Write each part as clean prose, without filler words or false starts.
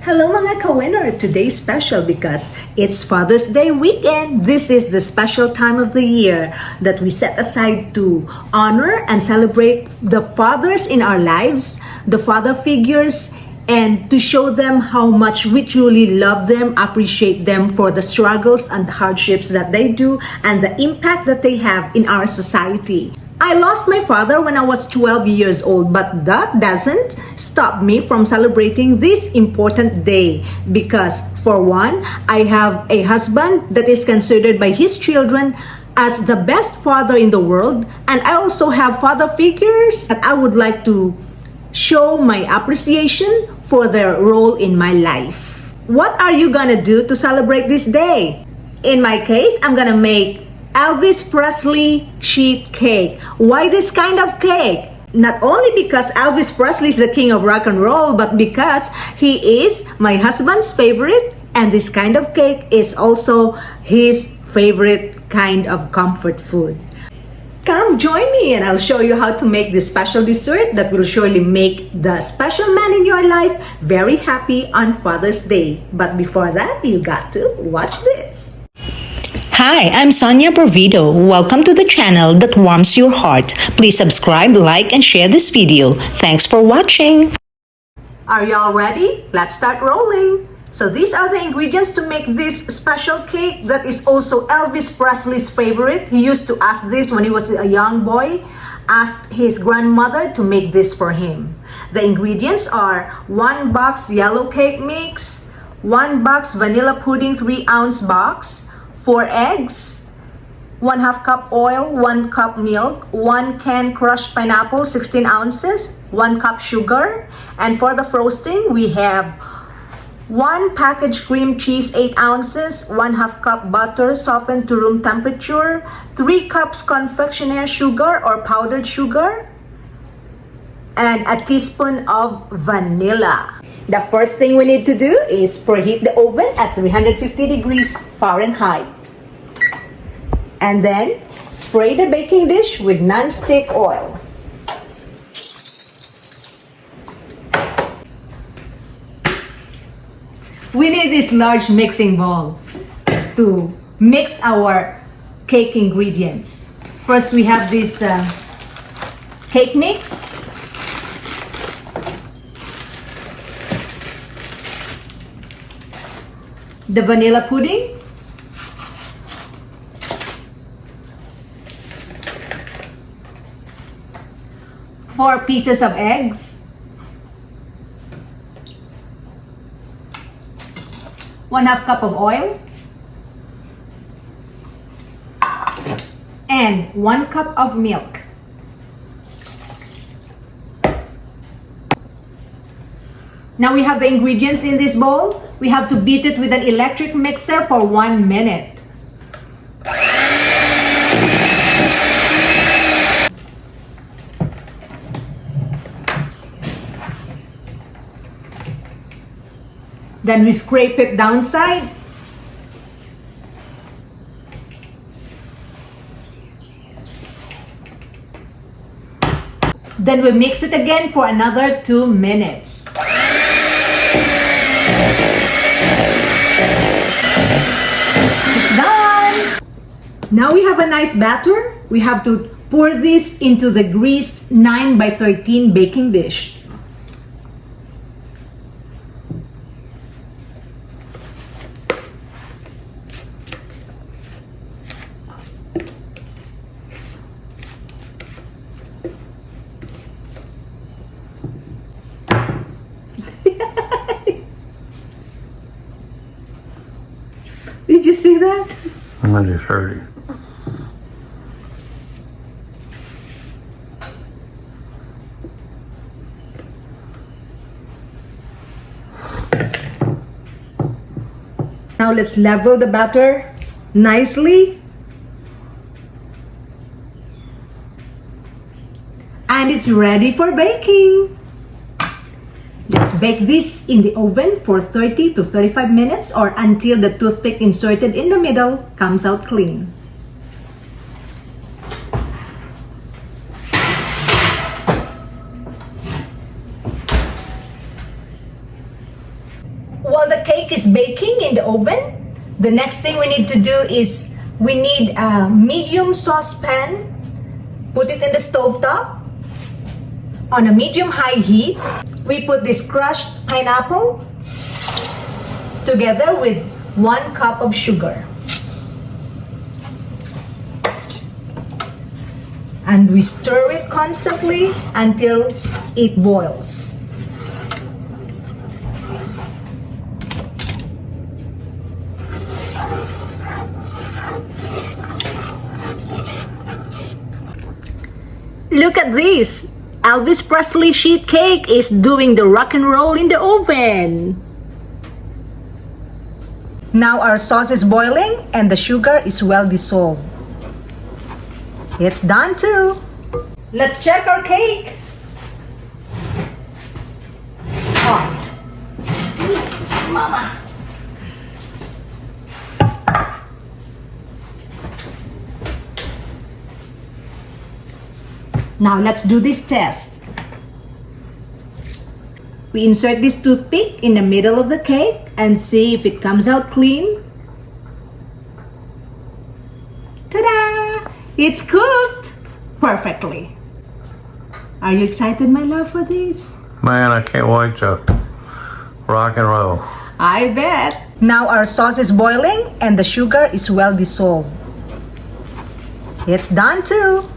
Hello mga ka-winner! Today's special because it's Father's Day weekend. This is the special time of the year that we set aside to honor and celebrate the fathers in our lives, the father figures, and to show them how much we truly love them, appreciate them for the struggles and hardships that they do and the impact that they have in our society. I lost my father when I was 12 years old, but that doesn't stop me from celebrating this important day because, for one, I have a husband that is considered by his children as the best father in the world, and I also have father figures that I would like to show my appreciation for their role in my life. What are you gonna do to celebrate this day? In my case, I'm gonna make Elvis Presley sheet cake. Why this kind of cake? Not only because Elvis Presley is the king of rock and roll, but because he is my husband's favorite, and this kind of cake is also his favorite kind of comfort food. Come join me and I'll show you how to make this special dessert that will surely make the special man in your life very happy on Father's Day. But before that, you got to watch this. Hi, I'm Sonia Provido. Welcome to the channel that warms your heart. Please subscribe, like, and share this video. Thanks for watching. Are y'all ready? Let's start rolling. So these are the ingredients to make this special cake that is also Elvis Presley's favorite. He used to ask this when he was a young boy, asked his grandmother to make this for him. The ingredients are 1 box yellow cake mix, 1 box vanilla pudding 3-ounce box, 4 eggs, 1/2 cup oil, 1 cup milk, 1 can crushed pineapple 16 ounces, 1 cup sugar, and for the frosting we have 1 packaged cream cheese 8 ounces, 1/2 cup butter softened to room temperature, 3 cups confectionery sugar or powdered sugar, and a teaspoon of vanilla. The first thing we need to do is preheat the oven at 350 degrees Fahrenheit. And then spray the baking dish with non-stick oil. We need this large mixing bowl to mix our cake ingredients. First, we have this cake mix. The vanilla pudding. Four pieces of eggs. 1/2 cup of oil. And 1 cup of milk. Now we have the ingredients in this bowl. We have to beat it with an electric mixer for 1 minute. Then we scrape it downside. Then we mix it again for another 2 minutes. It's done! Now we have a nice batter. We have to pour this into the greased 9 by 13 baking dish. Did you see that? I just heard it. Now let's level the batter nicely. And it's ready for baking. Let's bake this in the oven for 30 to 35 minutes or until the toothpick inserted in the middle comes out clean. While the cake is baking in the oven, the next thing we need to do is we need a medium saucepan. Put it in the stovetop on a medium-high heat. We put this crushed pineapple together with 1 cup of sugar. And we stir it constantly until it boils. Look at this! Elvis Presley sheet cake is doing the rock and roll in the oven. Now our sauce is boiling and the sugar is well dissolved. It's done too. Let's check our cake. It's hot. Mama. Now let's do this test. We insert this toothpick in the middle of the cake and see if it comes out clean. Ta-da! It's cooked perfectly. Are you excited, my love, for this? Man, I can't wait to rock and roll. I bet. Now our sauce is boiling and the sugar is well dissolved. It's done too.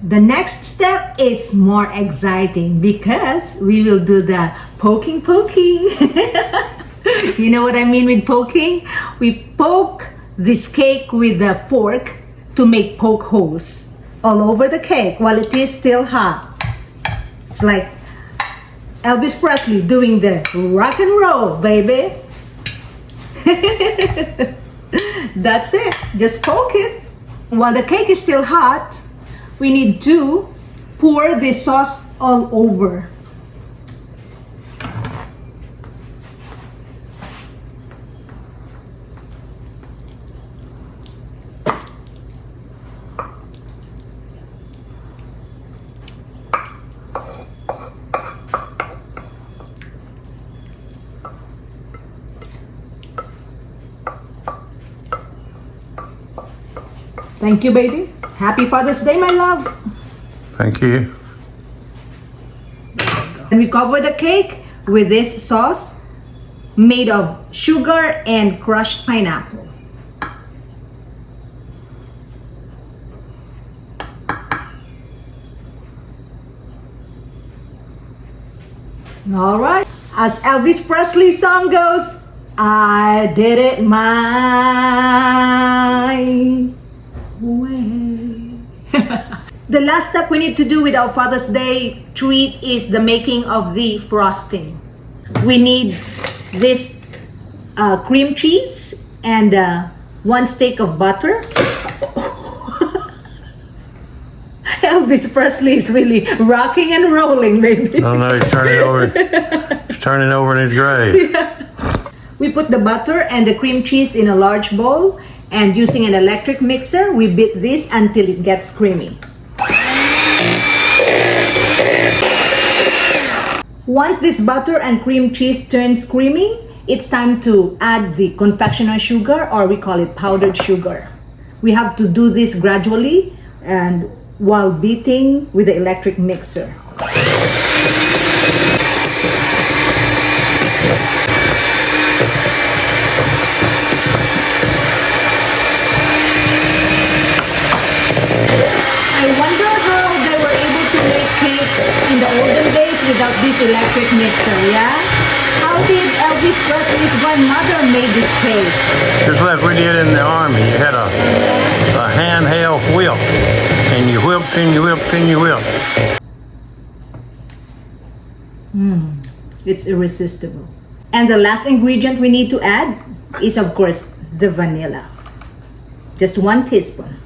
The next step is more exciting because we will do the poking. You know what I mean with poking? We poke this cake with a fork to make poke holes all over the cake while it is still hot. It's like Elvis Presley doing the rock and roll, baby. That's it. Just poke it. While the cake is still hot, we need to pour this sauce all over. Thank you, baby. Happy Father's Day, my love. Thank you. And we cover the cake with this sauce made of sugar and crushed pineapple. All right. As Elvis Presley's song goes, I did it my way. The last step we need to do with our Father's Day treat is the making of the frosting. We need this cream cheese and 1 stick of butter. Elvis Presley is really rocking and rolling, baby. Oh no, he's turning over. He's turning over in his grave. Yeah. We put the butter and the cream cheese in a large bowl, and using an electric mixer, we beat this until it gets creamy. Once this butter and cream cheese turns creamy, it's time to add the confectioner sugar, or we call it powdered sugar. We have to do this gradually and while beating with the electric mixer. In the olden days without this electric mixer, yeah? How did Elvis Presley's grandmother made this cake? Just like we did in the army. You had a handheld whip, and you whipped and you whipped and you whipped. It's irresistible. And the last ingredient we need to add is, of course, the vanilla. Just 1 teaspoon.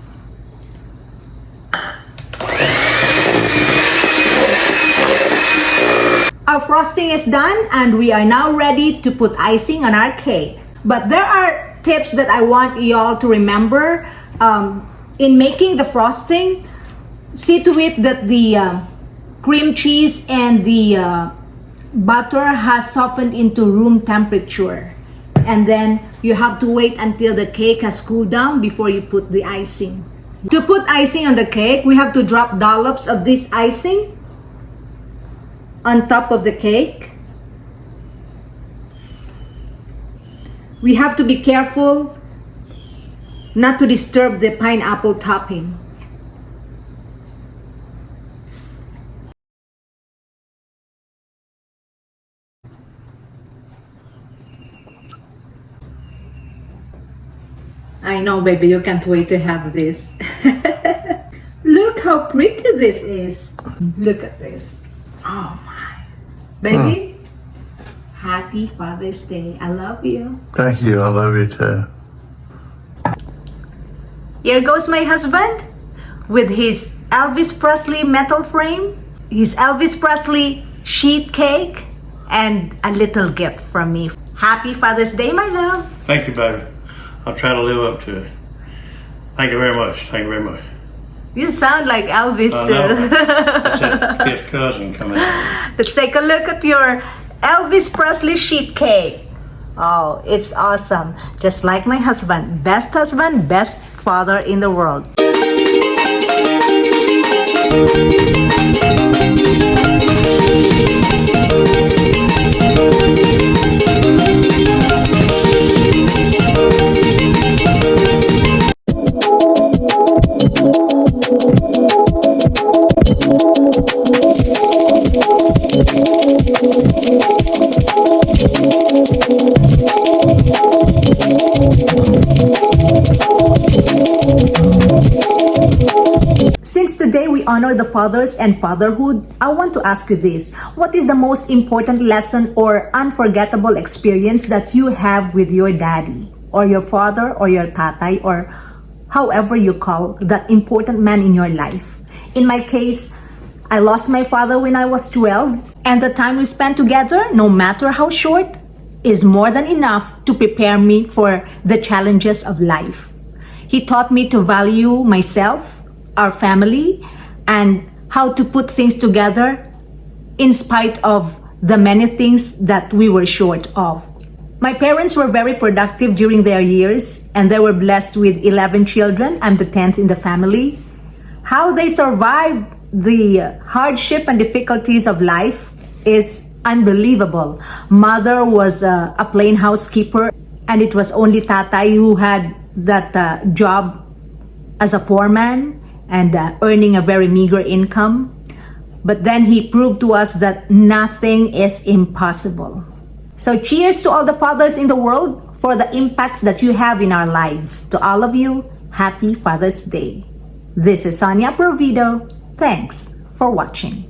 Our frosting is done and we are now ready to put icing on our cake. But there are tips that I want y'all to remember. In making the frosting, see to it that the cream cheese and the butter has softened into room temperature. And then you have to wait until the cake has cooled down before you put the icing. To put icing on the cake, we have to drop dollops of this icing on top of the cake. We have to be careful not to disturb the pineapple topping. I know, baby, you can't wait to have this. Look how pretty this is. Look at this. Oh my. Baby, happy Father's Day. I love you. Thank you. I love you too. Here goes my husband with his Elvis Presley metal frame, his Elvis Presley sheet cake, and a little gift from me. Happy Father's Day, my love. Thank you, baby. I'll try to live up to it. Thank you very much. Thank you very much. You sound like Elvis I too. know. It's that fifth cousin coming out. Let's take a look at your Elvis Presley sheet cake. Oh, it's awesome. Just like my husband. Best husband, best father in the world. Since today we honor the fathers and fatherhood, I want to ask you this. What is the most important lesson or unforgettable experience that you have with your daddy or your father or your tatay or however you call that important man in your life? In my case, I lost my father when I was 12, and the time we spent together, no matter how short, is more than enough to prepare me for the challenges of life. He taught me to value myself, our family, and how to put things together in spite of the many things that we were short of. My parents were very productive during their years, and they were blessed with 11 children. I'm the 10th in the family. How they survived the hardship and difficulties of life is unbelievable. Mother was a plain housekeeper, and it was only tatay who had that job as a foreman and earning a very meager income. But then he proved to us that nothing is impossible. So cheers to all the fathers in the world for the impacts that you have in our lives. To all of you, happy Father's Day. This is Sonia Provido. Thanks for watching.